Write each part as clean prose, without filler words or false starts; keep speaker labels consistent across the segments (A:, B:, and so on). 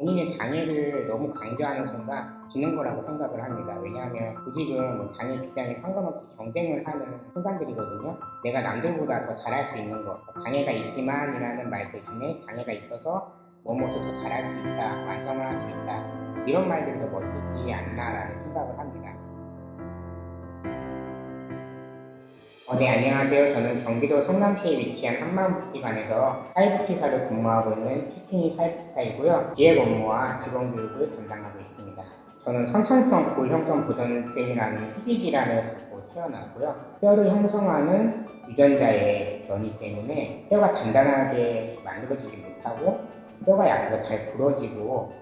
A: 본인의 장애를 너무 강조하는 순간 지는 거라고 생각을 합니다. 왜냐하면 구직은 뭐 장애 비장애 상관없이 경쟁을 하는 순간들이거든요. 내가 남들보다 더 잘할 수 있는 것, 장애가 있지만이라는 말 대신에 장애가 있어서 뭐뭐도 더 잘할 수 있다, 완성을 할 수 있다, 이런 말들이 더 멋지지 않나라는 생각을 합니다. 네, 안녕하세요. 저는 경기도 성남시에 위치한 한마음복지관에서 사회복지사로 근무하고 있는 최충희 사회복지사이고요. 기획 업무와 직원교육을 담당하고 있습니다. 저는 선천성 골형성 부전증이라는 희귀 질환을 갖고 태어났고요. 뼈를 형성하는 유전자의 변이 때문에 뼈가 단단하게 만들어지지 못하고 뼈가 약해서 잘 부러지고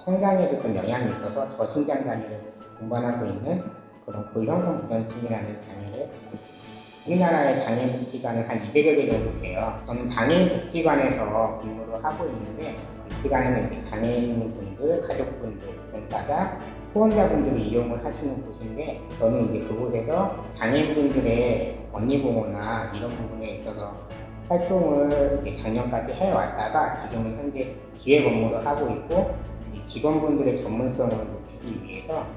A: 성장에도 좀 영향이 있어서 저신장 장애를 동반하고 있는 그런 골형성 부전증이라는 장애를 갖고 있습니다. 우리나라의 장애인복지관은 한 200여 개 정도 돼요. 저는 장애인복지관에서 근무를 하고 있는데, 복지관은 장애인분들, 가족분들, 봉사자, 후원자분들이 이용을 하시는 곳인데, 저는 이제 그곳에서 장애인분들의 권리보호나 이런 부분에 있어서 활동을 작년까지 해왔다가 지금은 현재 기획 업무를 하고 있고, 직원분들의 전문성을 높이기 위해서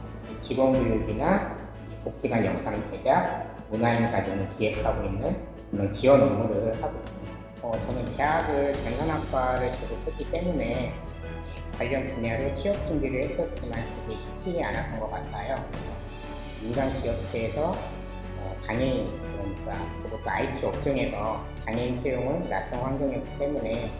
A: 직원교육이나 복지관 영상 제작, 문화행사 등을 기획하고 있는 그런 지원 업무를 하고 있습니다. 저는 대학을 경영학과를 졸업했기 때문에 관련 분야로 취업 준비를 했었지만 그게 쉽지 않았던 것 같아요. 민간 기업체에서 장애인, 그러니까 그것도 IT 업종에서 장애인 채용은 낯선 환경이었기 때문에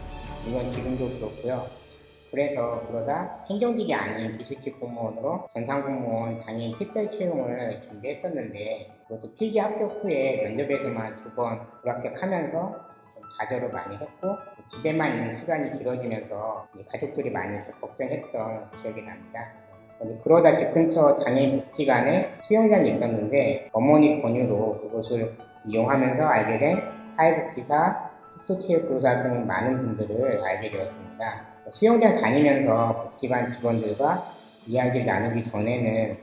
A: 물론 지금도 그렇고요. 그래서 그러다 행정직이 아닌 기술직 공무원으로 전산공무원 장애인 특별 채용을 준비했었는데, 그것도 필기 합격 후에 면접에서만 2번 불합격하면서 좀 좌절을 많이 했고, 집에만 있는 시간이 길어지면서 가족들이 많이 걱정했던 기억이 납니다. 그러다 집 근처 장애인 복지관에 수영장이 있었는데 어머니 권유로 그것을 이용하면서 알게 된 사회복지사, 특수체육교사 등 많은 분들을 알게 되었습니다. 수영장 다니면서 복지관 직원들과 이야기를 나누기 전에는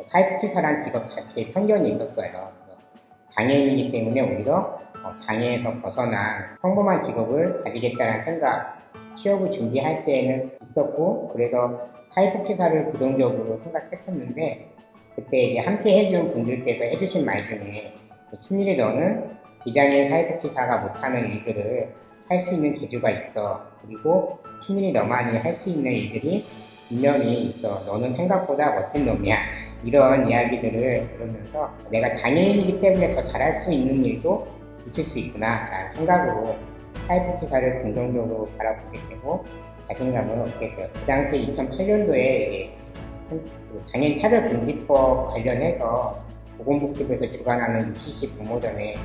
A: 사회복지사라는 직업 자체에 편견이 있었어요. 장애인이기 때문에 오히려 장애에서 벗어난 평범한 직업을 가지겠다는 생각, 취업을 준비할 때에는 있었고, 그래서 사회복지사를 부정적으로 생각했었는데, 그때 이제 함께 해준 분들께서 해주신 말 중에 춘일이 너는 비장애인 사회복지사가 못하는 일들을 할 수 있는 재주가 있어. 그리고 춘일이 너만이 할 수 있는 일들이 분명히 있어. 너는 생각보다 멋진 놈이야. 이런 이야기들을 들으면서 내가 장애인이기 때문에 더 잘할 수 있는 일도 있을 수 있구나 라는 생각으로 사회복지사를 긍정적으로 바라보게 되고 자신감을 얻게 되었어요. 그 당시 2008년도에 장애인 차별금지법 관련해서 보건복지부에서 주관하는 UCC 공모전에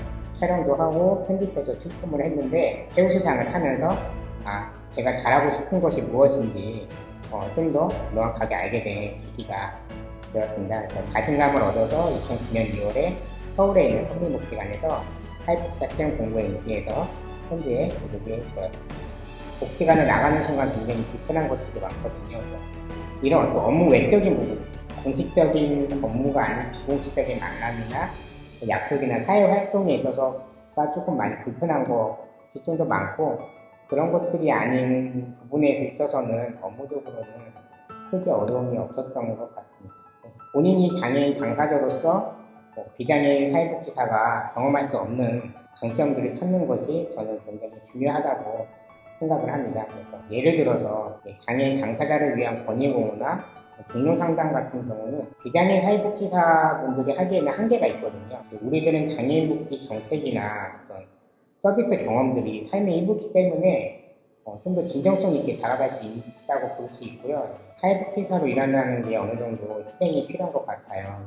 A: 촬영도 하고 편집해서 출품을 했는데, 최우수상을 타면서 제가 잘하고 싶은 것이 무엇인지 좀 더 명확하게 알게 된 계기가 되었습니다. 자신감을 얻어서 2009년 2월에 서울에 있는 한국복지관에서 사회복지사 채용 공고에 응시해서 현재에 이르게 되었습니다. 복지관을 나가는 순간 굉장히 불편한 것들도 많거든요. 이런 어떤 업무 외적인 부분, 공식적인 업무가 아닌 비공식적인 만남이나 약속이나 사회활동에 있어서가 조금 많이 불편한 것이 좀 더 많고, 그런 것들이 아닌 부분에 있어서는 업무적으로는 크게 어려움이 없었던 것 같습니다. 본인이 장애인 당사자로서 비장애인 사회복지사가 경험할 수 없는 장점들을 찾는 것이 저는 굉장히 중요하다고 생각을 합니다. 그래서 예를 들어서 장애인 당사자를 위한 권익공유나 동료 상담 같은 경우는 비장애인 사회복지사분들이 하기에는 한계가 있거든요. 우리들은 장애인 복지 정책이나 어떤 서비스 경험들이 삶의 일부이기 때문에 좀 더 진정성 있게 다가갈 수 있다고 볼 수 있고요. 사회복지사로 일한다는 게 어느 정도 희생이 필요한 것 같아요.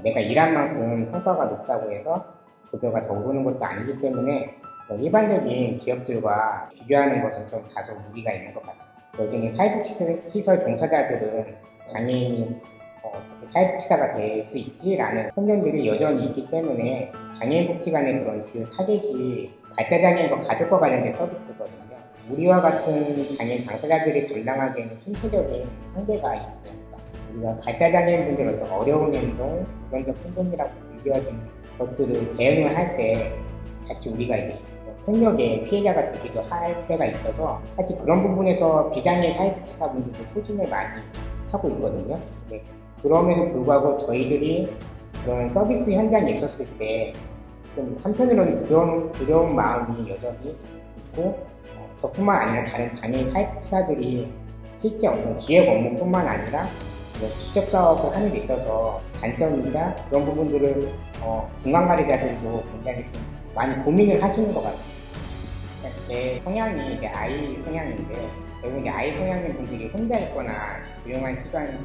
A: 내가 일한 만큼 성과가 높다고 해서 급여가 더 오르는 것도 아니기 때문에 일반적인 기업들과 비교하는 것은 좀 다소 무리가 있는 것 같아요. 여기는 사회복지시설 종사자들은 장애인이 사회복지사가 될 수 있지라는 편견들이 여전히 있기 때문에 장애인복지관의 그런 주요 타겟이 발달장애인과 가족과 관련된 서비스거든요. 우리와 같은 장애인 당사자들이 담당하기에는 신체적인 한계가 있어요. 우리가 발달장애인분들의 어떤 어려운 행동, 유전적 행동이라고 불리워진 것들을 대응을 할 때 자칫 우리가 이제 폭력의 피해자가 되기도 할 때가 있어서 사실 그런 부분에서 비장애 사회복지사분들도 소진을 많이 하고 있거든요. 근데 그럼에도 불구하고 저희들이 그런 서비스 현장에 있었을 때 좀 한편으로는 두려운 마음이 여전히 있고 저뿐만 아니라 다른 장애인 사회복지사들이 실제 어떤 기획 업무뿐만 아니라 직접 사업을 하는 데 있어서 단점이나 그런 부분들을 중간 관리자들도 굉장히 좀 많이 고민을 하시는 것 같아요. 제 성향이 이제 아이 성향인데 결국 이제 아이 성향인 분들이 혼자 있거나 조용한 시간들을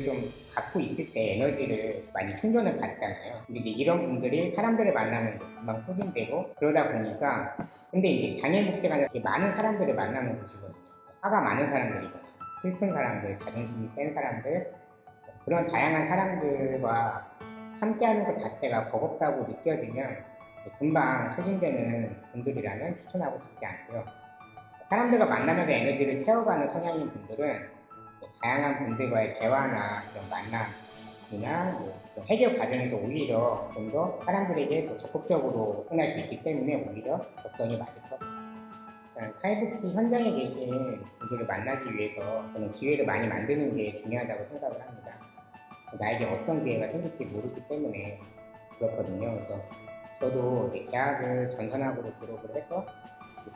A: 좀 갖고 있을 때 에너지를 많이 충전을 받잖아요. 근데 이제 이런 분들이 사람들을 만나는 게 금방 소진되고 그러다 보니까 근데 이제 장애인복지관은 되게 많은 사람들을 만나는 곳이거든요. 화가 많은 사람들이거든요. 슬픈 사람들, 자존심이 센 사람들 그런 다양한 사람들과 함께하는 것 자체가 버겁다고 느껴지면 금방 소진되는 분들이라면 추천하고 싶지 않고요. 사람들과 만나면서 에너지를 채워가는 성향인 분들은 다양한 분들과의 대화나 그런 만남이나 해결 과정에서 오히려 좀 더 사람들에게 더 적극적으로 접근할 수 있기 때문에 오히려 적성이 맞을 것 같아요. 사회복지 현장에 계신 분들을 만나기 위해서 저는 기회를 많이 만드는 게 중요하다고 생각을 합니다. 나에게 어떤 기회가 생길지 모르기 때문에 그렇거든요. 그래서 저도 계약을 전산학으로 졸업을 해서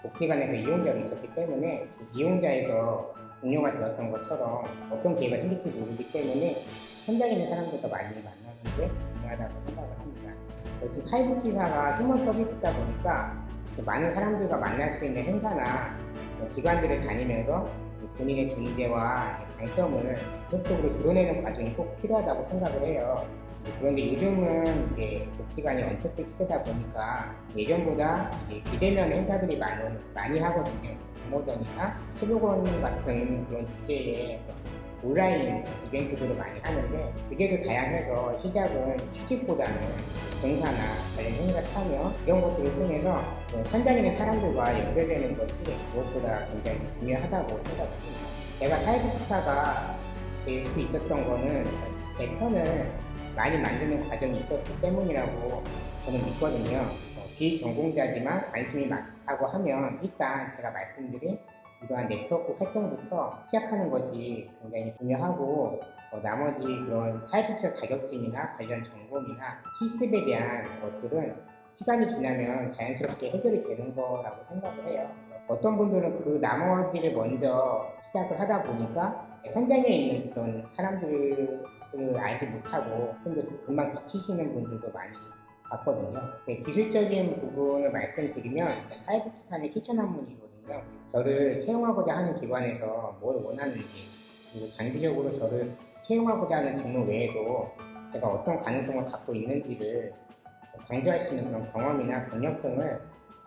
A: 복지관에서 이용자로 있었기 때문에 이용자에서 동료가 되었던 것처럼 어떤 기회가 생길지 모르기 때문에 현장에 있는 사람들과 많이 만나는 게 중요하다고 생각을 합니다. 역시 사회복지사가 휴먼 서비스다 보니까 많은 사람들과 만날 수 있는 행사나 기관들을 다니면서 본인의 존재와 장점을 지속적으로 드러내는 과정이 꼭 필요하다고 생각을 해요. 그런데 요즘은 이제 복지관이 언택트 시대다 보니까 예전보다 이제 비대면 행사들이 많이 하거든요. 공모전이나 체육원 같은 그런 주제의 온라인 이벤트들을 많이 하는데 그게 더 다양해서 시작은 취직보다는 봉사나 관련 행사 참여 이런 것들을 통해서 현장에 있는 사람들과 연결되는 것이 무엇보다 굉장히 중요하다고 생각합니다. 제가 사회복지사가 될 수 있었던 거는 제 편을 많이 만드는 과정이 있었기 때문이라고 저는 믿거든요. 비전공자지만 관심이 많다고 하면 일단 제가 말씀드린 이러한 네트워크 활동부터 시작하는 것이 굉장히 중요하고 나머지 그런 사회복지사 자격증이나 관련 전공이나 실습에 대한 것들은 시간이 지나면 자연스럽게 해결이 되는 거라고 생각을 해요. 어떤 분들은 그 나머지를 먼저 시작을 하다 보니까 현장에 있는 그런 사람들을 알지 못하고 좀 더 금방 지치시는 분들도 많이 봤거든요. 기술적인 부분을 말씀드리면 사회복지사는 실천한문이거든요. 저를 채용하고자 하는 기관에서 뭘 원하는지 그리고 장기적으로 저를 채용하고자 하는 직무 외에도 제가 어떤 가능성을 갖고 있는지를 강조할 수 있는 그런 경험이나 경력 등을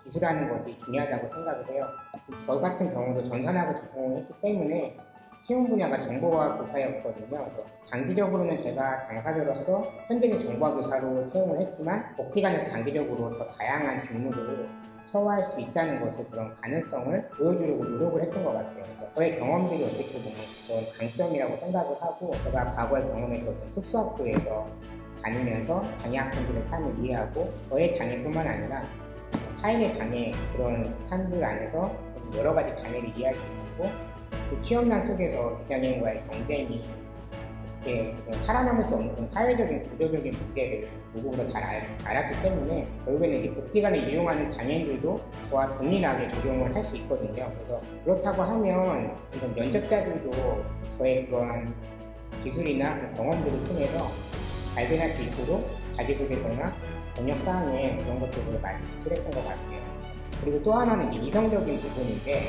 A: 기술하는 것이 중요하다고 생각을 해요. 저 같은 경우도 전산학을 전공했기 때문에 채용 분야가 정보과학 교사였거든요. 장기적으로는 제가 당사자로서 현재는 정보학 교사로 채용을 했지만 복지관에서 장기적으로 더 다양한 직무를 소화할 수 있다는 것을 그런 가능성을 보여주려고 노력을 했던 것 같아요. 저의 경험들이 어떻게 보면 그런 강점이라고 생각을 하고 제가 과거에 경험했던 특수학교에서 다니면서 장애 학생들의 삶을 이해하고 저의 장애뿐만 아니라 타인의 장애 그런 삶들 안에서 여러 가지 장애를 이해할 수 있었고 그 취업난 속에서 비장애인과의 경쟁이 이렇게 살아남을 수 없는 그런 사회적인 구조적인 문제를 누구보다 잘 알았기 때문에 결국에는 이제 복지관을 이용하는 장애인들도 저와 동일하게 적용을 할 수 있거든요. 그래서 그렇다고 하면 이런 면접자들도 저의 그런 기술이나 경험들을 통해서 발견할 수 있도록 자기소개서나 경력사항에 그런 것들을 많이 기술했던 것 같아요. 그리고 또 하나는 이제 이성적인 부분인데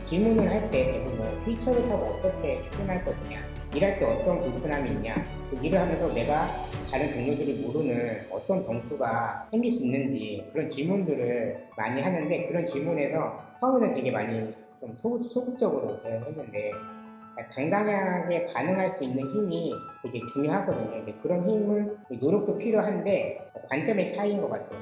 A: 질문을 할 때 대부분 휠체어를 타고 어떻게 출근할 것이냐, 일할 때 어떤 불편함이 있냐, 일을 하면서 내가 다른 동료들이 모르는 어떤 변수가 생길 수 있는지 그런 질문들을 많이 하는데 그런 질문에서 처음에는 되게 많이 좀 소극적으로 대응했는데 당당하게 반응할 수 있는 힘이 되게 중요하거든요. 근데 그런 힘을 노력도 필요한데 관점의 차이인 것 같아요.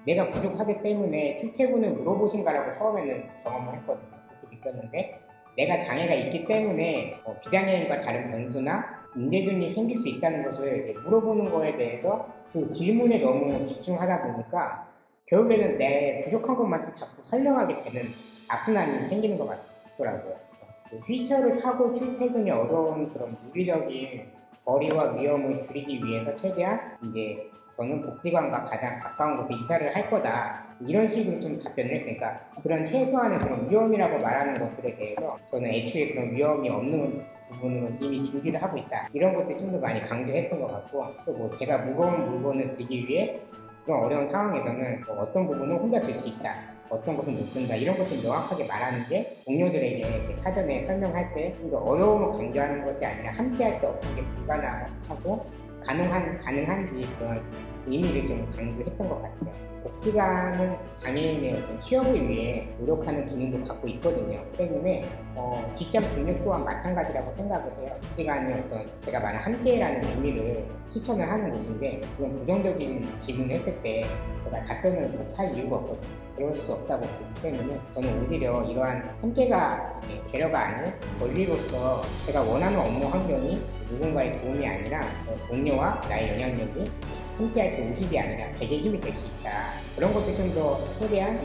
A: 내가 부족하기 때문에 출퇴근을 물어보신가라고 처음에는 경험을 했거든요. 그렇게 느꼈는데 내가 장애가 있기 때문에 비장애인과 다른 변수나 문제점이 생길 수 있다는 것을 이제 물어보는 거에 대해서 그 질문에 너무 집중하다 보니까 결국에는 내 부족한 것만 자꾸 설명하게 되는 악순환이 생기는 것 같더라고요. 그 휠체어를 타고 출퇴근이 어려운 그런 무기력인 거리와 위험을 줄이기 위해서 최대한 이제 저는 복지관과 가장 가까운 곳에 이사를 할 거다. 이런 식으로 좀 답변을 했으니까 그런 최소한의 그런 위험이라고 말하는 것들에 대해서 저는 애초에 그런 위험이 없는 부분으로 이미 준비를 하고 있다. 이런 것들 좀 더 많이 강조했던 것 같고 또 뭐 제가 무거운 물건을 들기 위해 그런 어려운 상황에서는 뭐 어떤 부분은 혼자 들 수 있다. 어떤 것은 못 든다. 이런 것을 명확하게 말하는 게 동료들에게 사전에 설명할 때 좀 더 어려움을 강조하는 것이 아니라 함께 할 때 어떤 게 불가능하고 가능한지 그런 의미를 좀 강조했던 것 같아요. 복지관은 장애인의 어떤 취업을 위해 노력하는 기능도 갖고 있거든요. 때문에 직장 동료 또한 마찬가지라고 생각을 해요. 복지관이 어떤 제가 말한 함께라는 의미를 실천을 하는 곳인데 그런 부정적인 질문을 했을 때 제가 답변을 못할 이유가 없거든요. 그럴 수 없다고 보기 때문에 저는 오히려 이러한 함께가 배려가 아닌 권리로서 제가 원하는 업무 환경이 누군가의 도움이 아니라 동료와 나의 영향력이 함께할 때 50이 아니라 100의 힘이 될 수 있다. 그런 것들 좀 더 최대한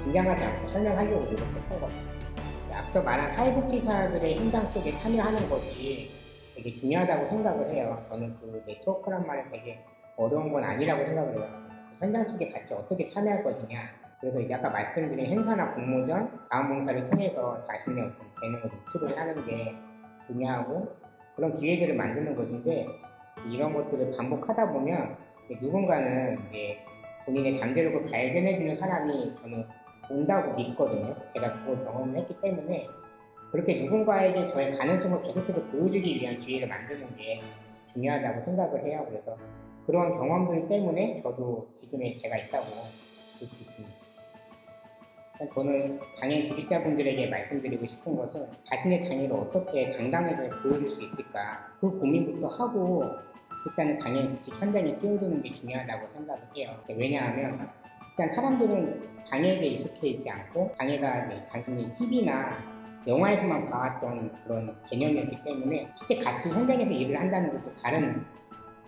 A: 긴장하지 않고 설명하려고 노력했던 것 같습니다. 앞서 말한 사회복지사들의 현장 속에 참여하는 것이 되게 중요하다고 생각을 해요. 저는 그 네트워크란 말은 되게 어려운 건 아니라고 생각을 해요. 현장 속에 같이 어떻게 참여할 것이냐. 그래서 이제 아까 말씀드린 행사나 공모전, 자원봉사를 통해서 자신의 어떤 재능을 노출을 하는 게 중요하고 그런 기회들을 만드는 것인데 이런 것들을 반복하다 보면 누군가는 이제 본인의 잠재력을 발견해주는 사람이 저는 온다고 믿거든요. 제가 그걸 경험을 했기 때문에 그렇게 누군가에게 저의 가능성을 계속해서 보여주기 위한 기회를 만드는 게 중요하다고 생각을 해요. 그래서 그런 경험들 때문에 저도 지금의 제가 있다고 볼 수 있습니다. 저는 장애인 구직자분들에게 말씀드리고 싶은 것은 자신의 장애를 어떻게 당당하게 보여줄 수 있을까 그 고민부터 하고 일단은 장애인 구직 현장에 뛰어드는 게 중요하다고 생각을 해요. 왜냐하면 일단 사람들은 장애에 익숙해 있지 않고 장애가 단순히 TV나 영화에서만 봐왔던 그런 개념이었기 때문에 실제 같이 현장에서 일을 한다는 것도 다른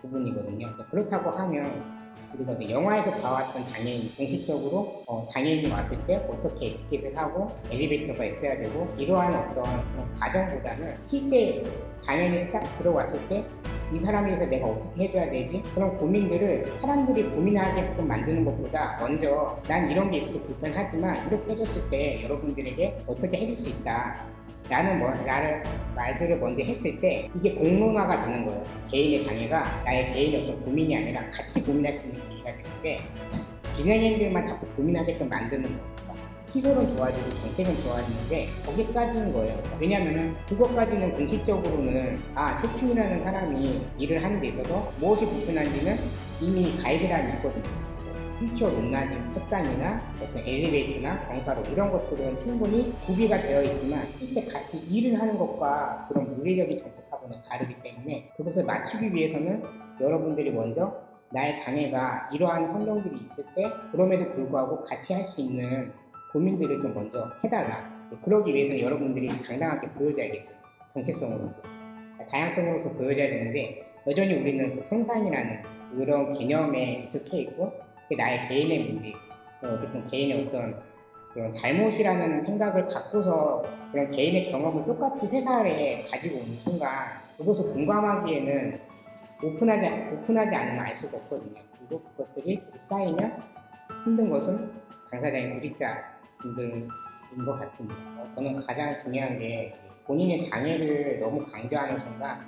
A: 부분이거든요. 그렇다고 하면 우리가 영화에서 봐왔던 장애인 공식적으로 장애인이 왔을 때 어떻게 에티켓을 하고 엘리베이터가 있어야 되고 이러한 어떤 그런 과정보다는 실제 장애인이 딱 들어왔을 때 이 사람에 대해서 내가 어떻게 해줘야 되지? 그런 고민들을 사람들이 고민하게끔 만드는 것보다 먼저 난 이런 게 있어서 불편하지만 이렇게 해줬을 때 여러분들에게 어떻게 해줄 수 있다. 라는 말들을 먼저 했을 때 이게 공론화가 되는 거예요. 개인의 장애가 나의 개인의 어떤 고민이 아니라 같이 고민할 수 있는 계기가 되는데 비장애인들만 자꾸 고민하게끔 만드는 거예요. 시설은 좋아지고 정책은 좋아지는데 거기까지인 거예요. 왜냐면은 그것까지는 공식적으로는 최충이라는 사람이 일을 하는 데 있어서 무엇이 불편한지는 이미 가이드라인이 있거든요. 휠체어 높낮이, 책상이나 어떤 엘리베이터나 경사로 이런 것들은 충분히 구비가 되어 있지만 실제 같이 일을 하는 것과 그런 물리적인 정책하고는 다르기 때문에 그것을 맞추기 위해서는 여러분들이 먼저 나의 장애가 이러한 환경들이 있을 때 그럼에도 불구하고 같이 할 수 있는 고민들을 좀 먼저 해달라. 그러기 위해서 여러분들이 당당하게 보여줘야겠죠. 정체성으로서. 다양성으로서 보여줘야 되는데 여전히 우리는 손상이라는 그런 개념에 익숙해 있고 나의 개인의 문제, 어쨌든 개인의 어떤 그런 잘못이라는 생각을 갖고서 그런 개인의 경험을 똑같이 회사에 가지고 오는 순간 그것을 공감하기에는 오픈하지 않으면 알 수가 없거든요. 그리고 그것들이 계속 쌓이면 힘든 것은 당사자인 구직자분들인 것 같습니다. 저는 가장 중요한 게 본인의 장애를 너무 강조하는 순간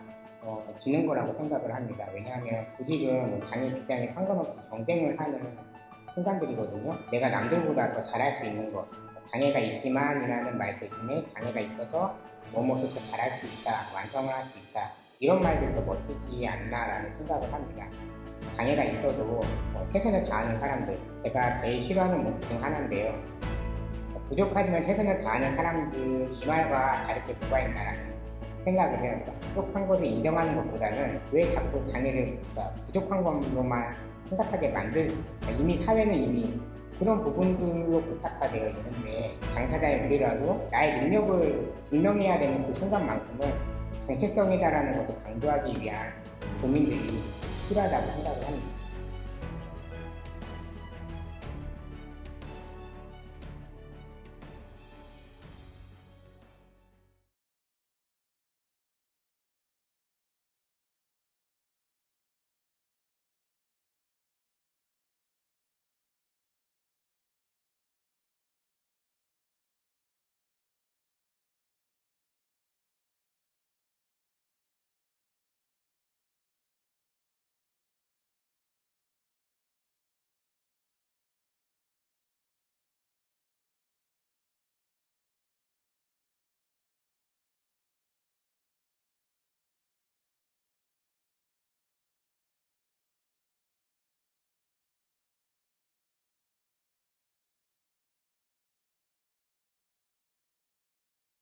A: 지는 거라고 생각을 합니다. 왜냐하면 구직은 장애 직장에 상관없이 경쟁을 하는 순간들이거든요. 내가 남들보다 더 잘할 수 있는 것. 장애가 있지만이라는 말 대신에 장애가 있어서 뭐뭐도 더 잘할 수 있다, 완성을 할 수 있다. 이런 말들도 멋지지 않나라는 생각을 합니다. 장애가 있어도 최선을 다하는 사람들, 제가 제일 싫어하는 목 중 하나인데요. 부족하지만 최선을 다하는 사람들 이 말과 다를 게 뭐가 있나라는 생각을 해요. 부족한 것을 인정하는 것보다는 왜 자꾸 장애를 부족한 것로만 생각하게 이미 사회는 이미 그런 부분들로 고착화되어 있는데 당사자의 우리라도 나의 능력을 증명해야 되는 그 순간만큼은 정체성이다라는 것을 강조하기 위한 고민들이 필요하다고 생각을 합니다.